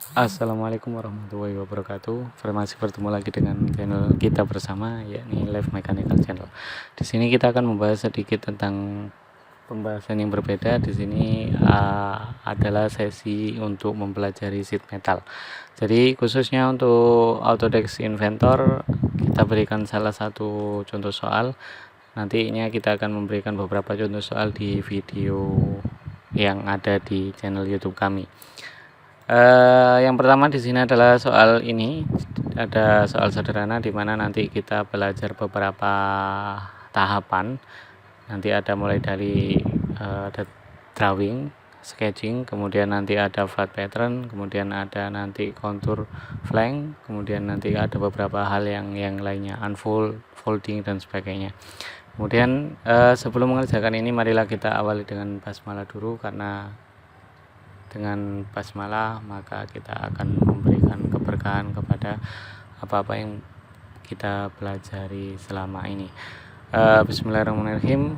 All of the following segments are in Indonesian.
Assalamualaikum warahmatullahi wabarakatuh. Masih bertemu lagi dengan channel kita bersama, yakni Live Mechanical Channel. Di sini kita akan membahas sedikit tentang pembahasan yang berbeda. Di sini adalah sesi untuk mempelajari sheet metal. Jadi khususnya untuk Autodesk Inventor, kita berikan salah satu contoh soal. Nantinya kita akan memberikan beberapa contoh soal di video yang ada di channel YouTube kami. Yang pertama di sini adalah soal ini. Ada soal sederhana di mana nanti kita belajar beberapa tahapan. Nanti ada mulai dari ada drawing, sketching, kemudian nanti ada flat pattern, kemudian ada nanti contour flank, kemudian nanti ada beberapa hal yang lainnya, unfold, folding dan sebagainya. Kemudian sebelum mengerjakan ini, marilah kita awali dengan basmalah dulu, karena dengan basmalah maka kita akan memberikan keberkahan kepada apa-apa yang kita pelajari selama ini. Bismillahirrahmanirrahim.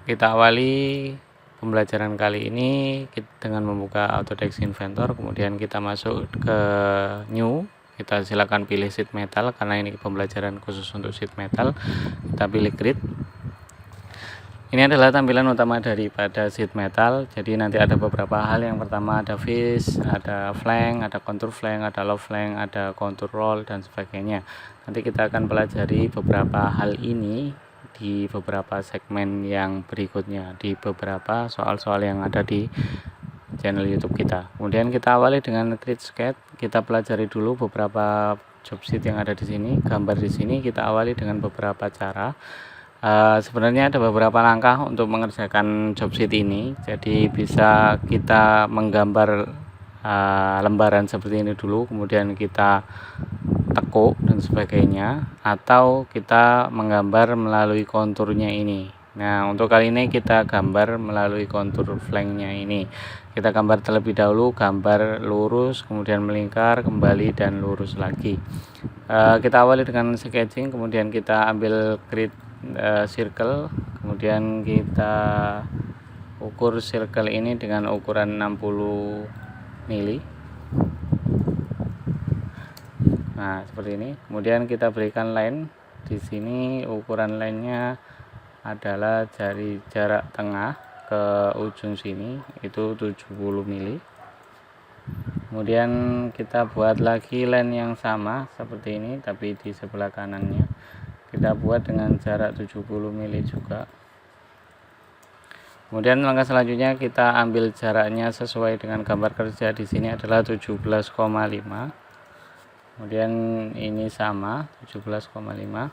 Kita awali pembelajaran kali ini dengan membuka Autodesk Inventor, kemudian kita masuk ke New. Kita silakan pilih sheet metal karena ini pembelajaran khusus untuk sheet metal. Kita pilih grid. Ini adalah tampilan utama daripada sheet metal. Jadi nanti ada beberapa hal. Yang pertama ada face, ada flank, ada contour flank, ada low flank, ada contour roll dan sebagainya. Nanti kita akan pelajari beberapa hal ini di beberapa segmen yang berikutnya, di beberapa soal-soal yang ada di channel YouTube kita. Kemudian kita awali dengan grid sketch. Kita pelajari dulu beberapa job sheet yang ada di sini. Gambar di sini kita awali dengan beberapa cara. Sebenarnya ada beberapa langkah untuk mengerjakan job sheet ini. Jadi bisa kita menggambar lembaran seperti ini dulu, kemudian kita tekuk dan sebagainya, atau kita menggambar melalui konturnya ini. Nah, untuk kali ini kita gambar melalui kontur flanknya ini. Kita gambar terlebih dahulu, gambar lurus, kemudian melingkar, kembali dan lurus lagi. Kita awali dengan sketching, kemudian kita ambil grid circle, kemudian kita ukur circle ini dengan ukuran 60 mili. Nah, seperti ini. Kemudian kita berikan line. Di sini ukuran line-nya adalah dari jarak tengah ke ujung sini itu 70 mili. Kemudian kita buat lagi line yang sama seperti ini, tapi di sebelah kanannya kita buat dengan jarak 70 mili juga. Kemudian langkah selanjutnya kita ambil jaraknya sesuai dengan gambar kerja. Di sini adalah 17,5. Kemudian ini sama 17,5.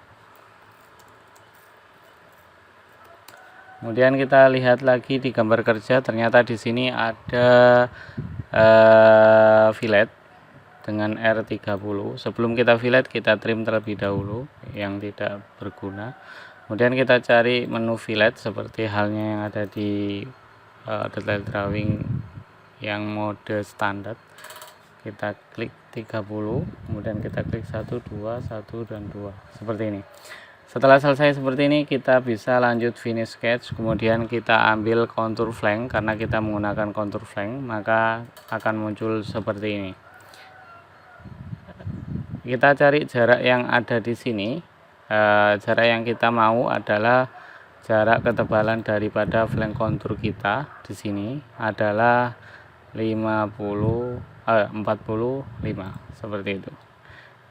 Kemudian kita lihat lagi di gambar kerja, ternyata di sini ada fillet dengan R30. Sebelum kita fillet, kita trim terlebih dahulu yang tidak berguna. Kemudian kita cari menu fillet seperti halnya yang ada di detail drawing yang mode standar. Kita klik 30, kemudian kita klik 1, 2, 1 dan 2 seperti ini. Setelah selesai seperti ini, kita bisa lanjut finish sketch. Kemudian kita ambil contour flank, karena kita menggunakan contour flank maka akan muncul seperti ini. Kita cari jarak yang ada di sini. Jarak yang kita mau adalah jarak ketebalan daripada flank kontur kita. Di sini adalah 45 seperti itu.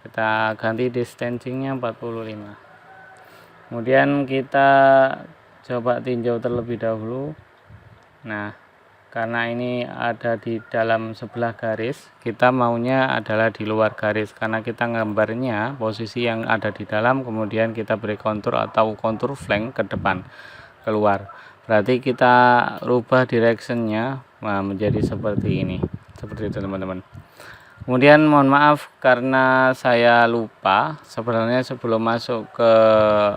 Kita ganti distancingnya 45. Kemudian kita coba tinjau terlebih dahulu. Nah, karena ini ada di dalam sebelah garis, kita maunya adalah di luar garis, karena kita gambarnya posisi yang ada di dalam, kemudian kita beri kontur atau kontur flank ke depan, keluar. Berarti kita rubah directionnya menjadi seperti ini, seperti itu teman-teman. Kemudian mohon maaf karena saya lupa, sebenarnya sebelum masuk ke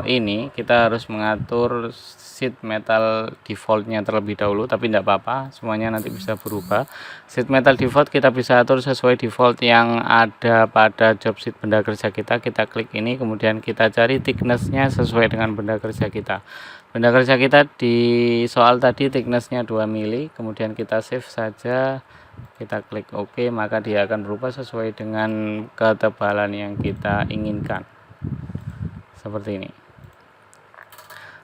ini kita harus mengatur sheet metal defaultnya terlebih dahulu, tapi tidak apa-apa, semuanya nanti bisa berubah. Sheet metal default kita bisa atur sesuai default yang ada pada job sheet benda kerja kita. Kita klik ini, kemudian kita cari thicknessnya sesuai dengan benda kerja kita. Benda kerja kita di soal tadi thicknessnya 2 mili, kemudian kita save saja, kita klik OK, maka dia akan berubah sesuai dengan ketebalan yang kita inginkan, seperti ini.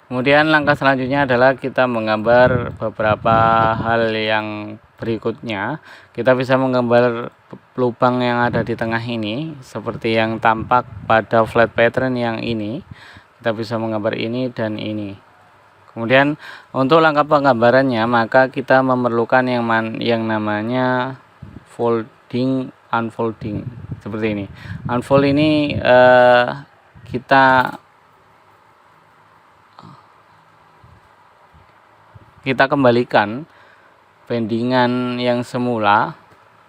Kemudian langkah selanjutnya adalah kita menggambar beberapa hal yang berikutnya. Kita bisa menggambar lubang yang ada di tengah ini seperti yang tampak pada flat pattern yang ini. Kita bisa menggambar ini dan ini. Kemudian untuk langkah penggambarannya, maka kita memerlukan yang namanya folding, unfolding, seperti ini. Unfold ini kita kembalikan bendingan yang semula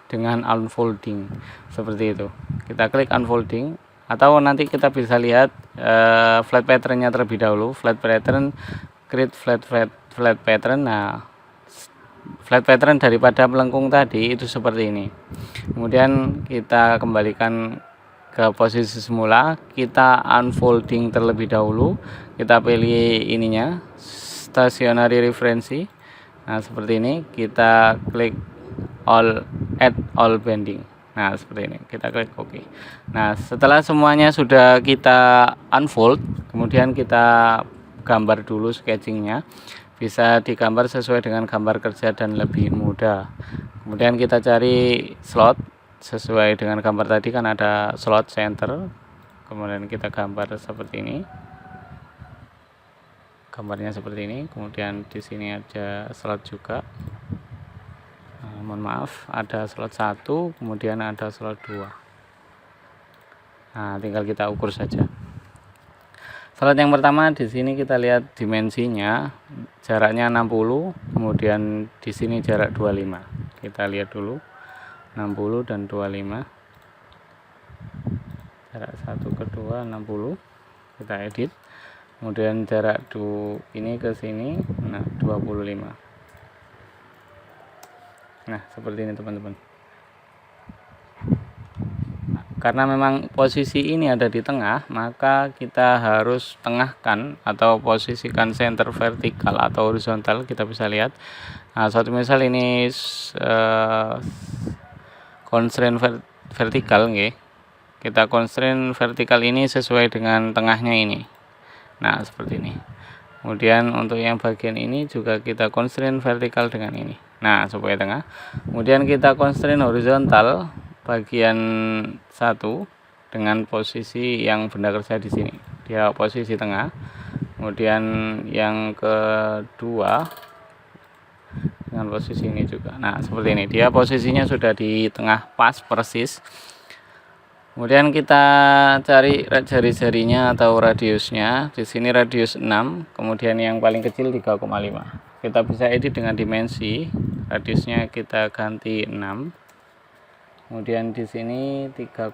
dengan unfolding, seperti itu. Kita klik unfolding, atau nanti kita bisa lihat flat patternnya terlebih dahulu. Flat pattern, create flat pattern. Nah, flat pattern daripada melengkung tadi itu seperti ini. Kemudian kita kembalikan ke posisi semula, kita unfolding terlebih dahulu, kita pilih ininya, stationary referensi. Nah, seperti ini, kita klik add all bending. Nah, seperti ini, kita klik OK. Nah, setelah semuanya sudah kita unfold, kemudian kita gambar dulu sketchingnya, bisa digambar sesuai dengan gambar kerja dan lebih mudah. Kemudian kita cari slot sesuai dengan gambar tadi, kan ada slot center, kemudian kita gambar seperti ini, gambarnya seperti ini. Kemudian di sini ada slot juga, mohon maaf, ada slot 1, kemudian ada slot 2. Nah, tinggal kita ukur saja. Slot yang pertama di sini kita lihat dimensinya, jaraknya 60, kemudian di sini jarak 25. Kita lihat dulu 60 dan 25. Jarak 1 ke 2 60. Kita edit. Kemudian jarak ini ke sini, nah 25. Nah, seperti ini teman-teman. Karena memang posisi ini ada di tengah, maka kita harus tengahkan atau posisikan center vertikal atau horizontal. Kita bisa lihat. Nah, suatu misal ini constraint vertikal, nggih. Kita constraint vertikal ini sesuai dengan tengahnya ini. Nah, seperti ini. Kemudian untuk yang bagian ini juga kita constraint vertikal dengan ini. Nah, supaya tengah. Kemudian kita constraint horizontal bagian 1 dengan posisi yang benda kerja di sini. Dia posisi tengah. Kemudian yang kedua dengan posisi ini juga. Nah, seperti ini. Dia posisinya sudah di tengah pas persis. Kemudian kita cari jari-jarinya atau radiusnya. Di sini radius 6, kemudian yang paling kecil 3,5. Kita bisa edit dengan dimensi. Radiusnya kita ganti 6. Kemudian di sini 3,5.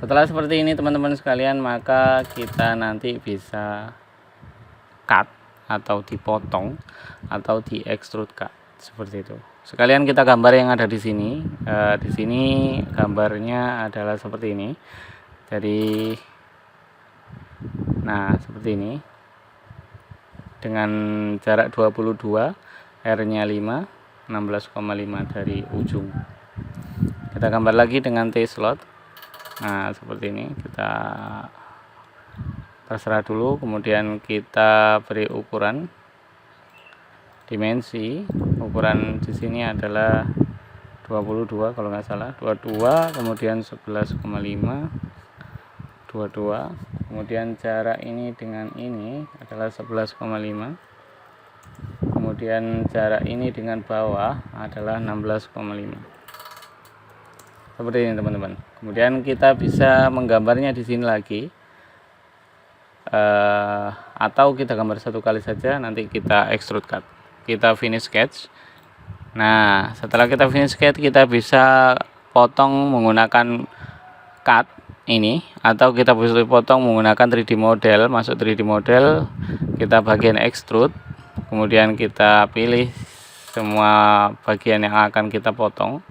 Setelah seperti ini teman-teman sekalian, maka kita nanti bisa cut atau dipotong atau di extrude cut, seperti itu. Sekalian kita gambar yang ada di sini. Di sini gambarnya adalah seperti ini. Jadi, nah seperti ini. Dengan jarak 22, R-nya 5. 16,5 dari ujung. Kita gambar lagi dengan T-slot. Nah, seperti ini. Kita terserah dulu, kemudian kita beri ukuran dimensi. Ukuran di sini adalah 22 kalau nggak salah, 22, kemudian 11,5, 22. Kemudian jarak ini dengan ini adalah 11,5. Kemudian jarak ini dengan bawah adalah 16,5. Seperti ini teman-teman. Kemudian kita bisa menggambarnya di sini lagi, atau kita gambar satu kali saja, nanti kita extrude cut. Kita finish sketch. Nah, setelah kita finish sketch, kita bisa potong menggunakan cut ini, atau kita bisa potong menggunakan 3D model. Masuk 3D model, kita bagian extrude. Kemudian kita pilih semua bagian yang akan kita potong.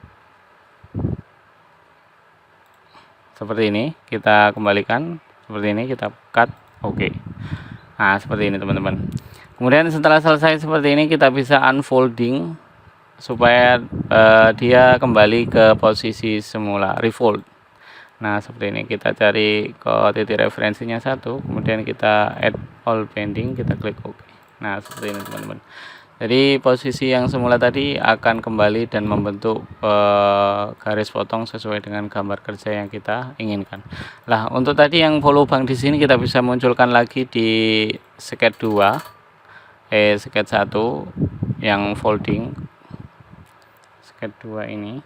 Seperti ini, kita kembalikan. Seperti ini, kita cut. Oke. Nah, seperti ini teman-teman. Kemudian setelah selesai seperti ini, kita bisa unfolding supaya dia kembali ke posisi semula, refold. Nah, seperti ini kita cari ke titik referensinya 1, kemudian kita add all bending, kita klik OK. Nah, seperti ini teman-teman. Jadi posisi yang semula tadi akan kembali dan membentuk garis potong sesuai dengan gambar kerja yang kita inginkan. Nah, untuk tadi yang follow bank di sini kita bisa munculkan lagi di sketch 2, sketch 1 yang folding. Sketch 2 ini.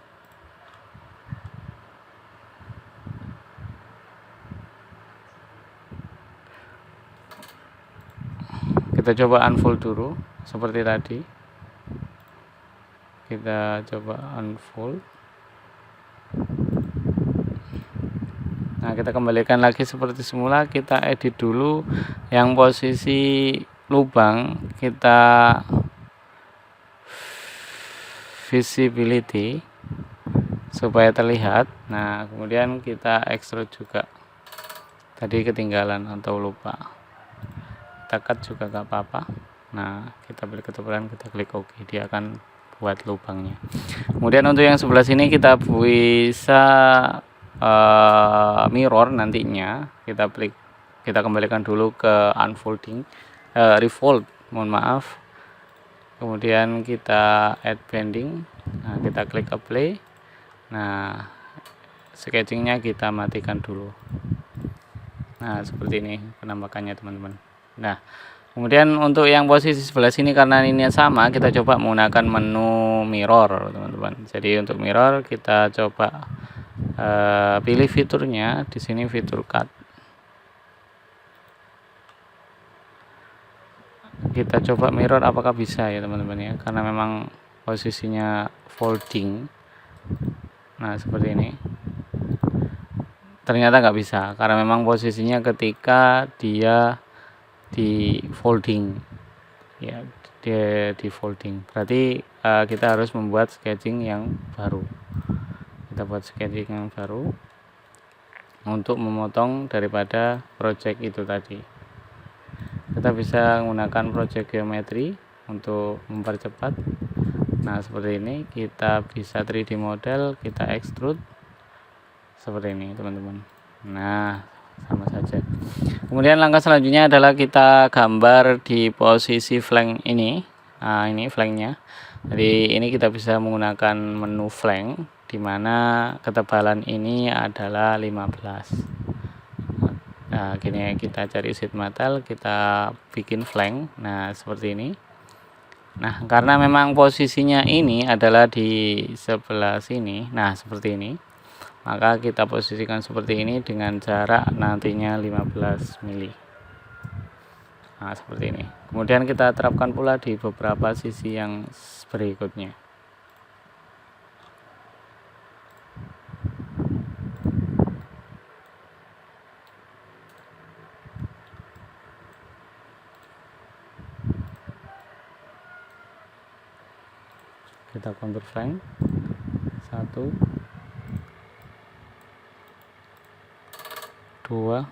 Kita coba unfold dulu seperti tadi. Kita coba unfold. Nah, kita kembalikan lagi seperti semula. Kita edit dulu yang posisi lubang, kita visibility supaya terlihat. Nah, kemudian kita extrude juga. Tadi ketinggalan atau lupa. Kita cut juga gak apa-apa. Nah, kita beri ketebalan, kita klik OK, dia akan buat lubangnya. Kemudian untuk yang sebelah sini kita bisa mirror nantinya. Kita kembalikan dulu ke unfolding, refold, mohon maaf. Kemudian kita add bending. Nah, kita klik apply. Nah, sketchingnya kita matikan dulu. Nah, seperti ini penampakannya teman-teman. Nah, kemudian untuk yang posisi sebelah sini karena ini sama, kita coba menggunakan menu mirror teman-teman. Jadi untuk mirror kita coba pilih fiturnya di sini, fitur cut. Kita coba mirror apakah bisa ya teman-teman ya, karena memang posisinya folding. Nah, seperti ini. Ternyata nggak bisa karena memang posisinya ketika dia di folding ya, dia di folding, berarti kita harus membuat sketching yang baru. Kita buat sketching yang baru untuk memotong daripada project itu tadi. Kita bisa menggunakan project geometry untuk mempercepat. Nah, seperti ini. Kita bisa 3D model, kita extrude seperti ini teman-teman. Nah, sama saja. Kemudian langkah selanjutnya adalah kita gambar di posisi flank ini. Nah, ini flanknya. Jadi ini kita bisa menggunakan menu flank, dimana ketebalan ini adalah 15. Nah, gini kita cari sheet metal, kita bikin flank. Nah, seperti ini. Nah, karena memang posisinya ini adalah di sebelah sini. Nah, seperti ini. Maka kita posisikan seperti ini dengan jarak nantinya 15 mili. Nah, seperti ini. Kemudian kita terapkan pula di beberapa sisi yang berikutnya. Kita contour flank 1, 2,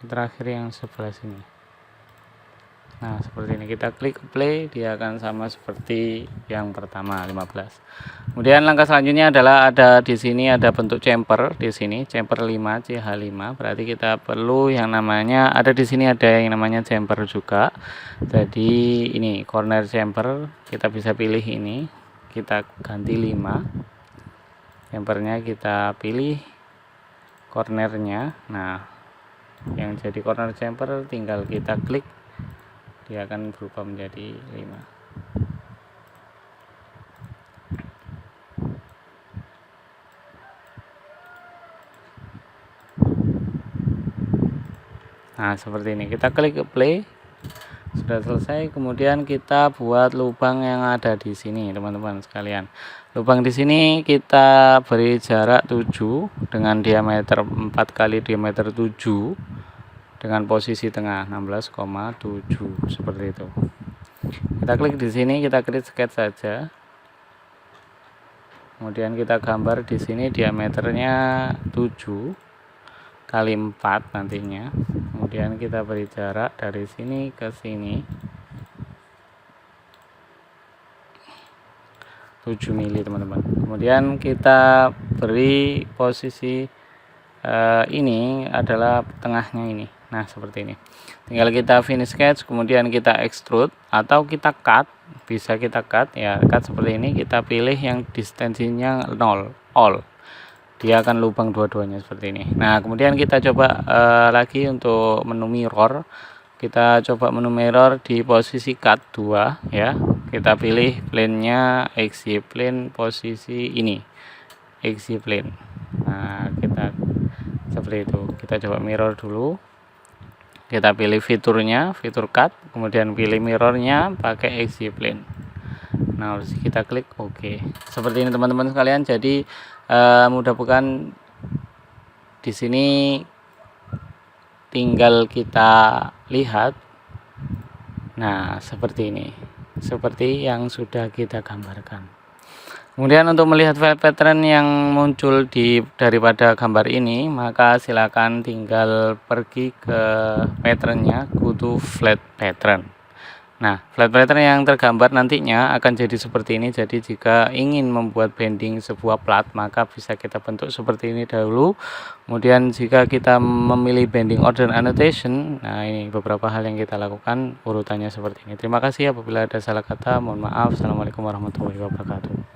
terakhir yang sebelah sini. Nah, seperti ini. Kita klik play, dia akan sama seperti yang pertama 15. Kemudian langkah selanjutnya adalah ada di sini ada bentuk chamfer di sini, chamfer 5 CH5. Berarti kita perlu yang namanya ada di sini, ada yang namanya chamfer juga. Jadi ini corner chamfer, kita bisa pilih ini. Kita ganti 5. Chamfernya kita pilih cornernya. Nah, yang jadi corner chamfer tinggal kita klik, dia akan berubah menjadi 5. Nah, seperti ini. Kita klik play. Sudah selesai. Kemudian kita buat lubang yang ada di sini, teman-teman sekalian. Lubang di sini kita beri jarak 7 dengan diameter 4 kali diameter 7 dengan posisi tengah 16,7 seperti itu. Kita klik di sini, kita klik sketch saja. kemudian kita gambar di sini diameternya 7 kali 4 nantinya. Kemudian kita beri jarak dari sini ke sini 7 mili teman-teman. Kemudian kita beri posisi ini adalah tengahnya ini. Nah, seperti ini. Tinggal kita finish sketch, kemudian kita extrude atau kita cut. Bisa kita cut ya, cut seperti ini. Kita pilih yang distensinya 0, all. Dia akan lubang dua-duanya seperti ini. Nah, kemudian kita coba lagi untuk menu mirror. Kita coba menu mirror di posisi cut 2 ya. Kita pilih plane-nya XY plane, posisi ini XY plane. Nah, kita seperti itu. Kita coba mirror dulu. Kita pilih fiturnya, fitur cut, kemudian pilih mirrornya pakai XY plane. Nah, harus kita klik OK. Seperti ini teman-teman sekalian. Jadi mudah-mudahan di sini tinggal kita lihat. Nah, seperti ini. Seperti yang sudah kita gambarkan. Kemudian untuk melihat file pattern yang muncul daripada gambar ini, maka silakan tinggal pergi ke patternnya, go to flat pattern. Nah, flat pattern yang tergambar nantinya akan jadi seperti ini. Jadi jika ingin membuat bending sebuah plat, maka bisa kita bentuk seperti ini dahulu. Kemudian jika kita memilih bending order annotation, nah ini beberapa hal yang kita lakukan, urutannya seperti ini. Terima kasih apabila ada salah kata, mohon maaf. Assalamualaikum warahmatullahi wabarakatuh.